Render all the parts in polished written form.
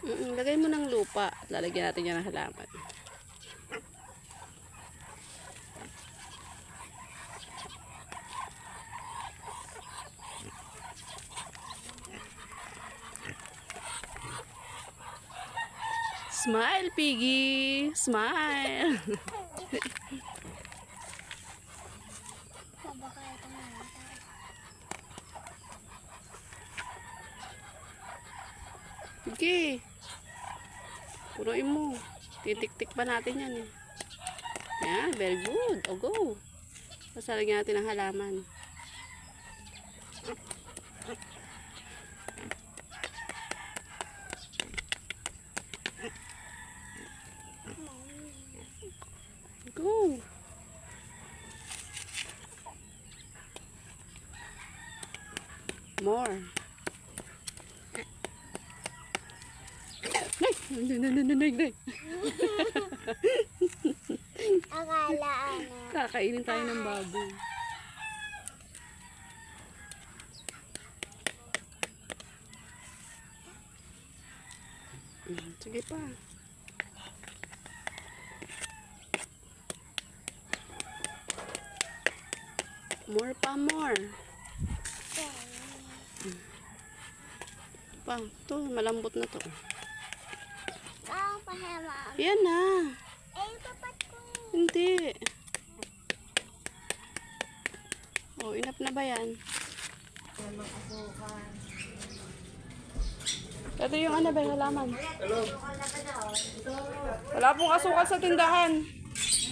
Lagay mo ng lupa. Lalagyan natin yan ng halaman. Smile, Piggy! Smile! Piggy! Punuin mo. Titik-tik pa natin yan eh. Yan, very good. O, go! Pasalagyan natin ang halaman. Go! More. Nay! Akala ano. Kakainin tayo ng baboy. Sige pa. More pa, more. Pa, to malambot na to. Pahema. Yan na. Papat ko. Hindi. Oh, enough na ba yan? Ito yung ano ba, halaman. Wala pong asukal sa tindahan.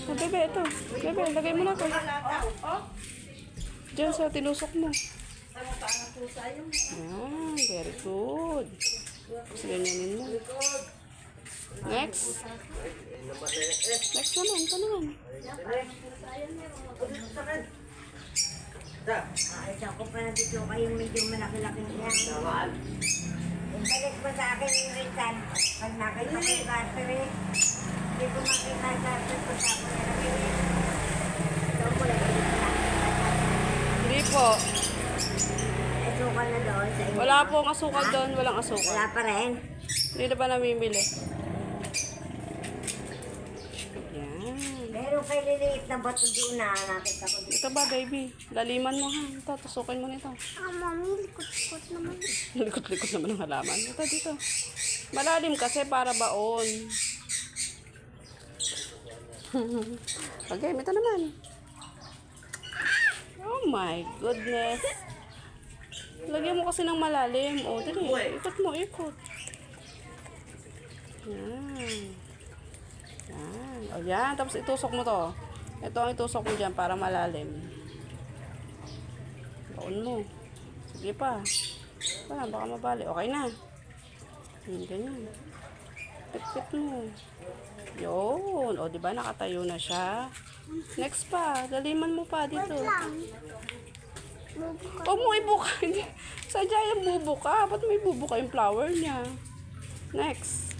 Oh, bebe, ito. Bebe, lagay mo na ito. Diyan sa tinusok mo. Ayan, very good. Tapos ganyanin mo. Next. Next naman, ito naman. Isa ko pa na dito kayong medyo malaki-laking yan. Balik mo sa akin yung rinsan. Pag nakita ko yung battery, hindi ko makita yung battery ko sa ako nilagay. Ito mo lang. Hindi po. Asukal na doon sa inyo. Wala pong asukal doon, walang asukal. Wala pa rin. Hindi na ba namimili? Yan. Pero kay liliit na bato doon na nakita ko dito. Ito ba, baby? Laliman mo ha. Ito, tusukin mo nito. Mami, likot-likot naman. Likot-likot naman ang halaman. Ito, dito. Malalim kasi para baon. Okay, ito naman. Oh my goodness. Lagyan mo kasi ng malalim. O, dali. Ikot mo, ikot. Yan. Yan. O, yan. Tapos itusok mo to. Ito ang itusok mo dyan para malalim. Baon mo. Sige pa. Baka mabali. Okay na. Yan, ganyan. Pit-pit mo. Yun. O, diba nakatayo na siya? Next pa. Laliman mo pa dito. Huwag mo ibuka. Sadya yung bubuka. Ba't may bubuka yung flower niya? Next.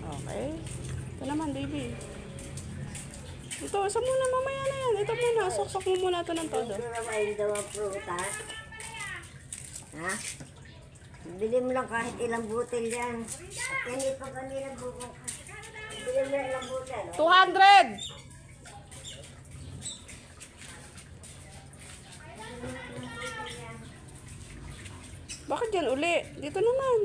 Okay. Ito naman, baby. Ito, isa muna. Mamaya na yan. Ito muna. Suksok mo muna ito ng todo. Ito na ba yung dalawang prutas? Ha? Bili mo lang kahit ilang butil yan. At yan ito kanina bubuka. Bili mo lang ilang butil. 200! Bakit dyan uli? Dito naman.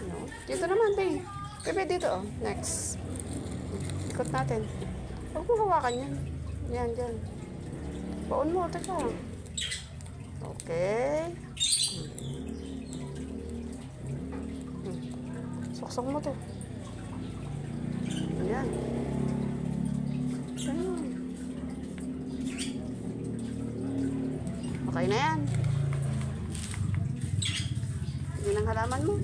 No? Dito naman, babe. Bebe, dito, oh. Next. Ikot natin. Huwag mo hawakan yan. Yan, dyan. Baon mo, teka. Okay. Suksok mo to. Yan. Ayan. Okay na yan. Yun ang halaman mo.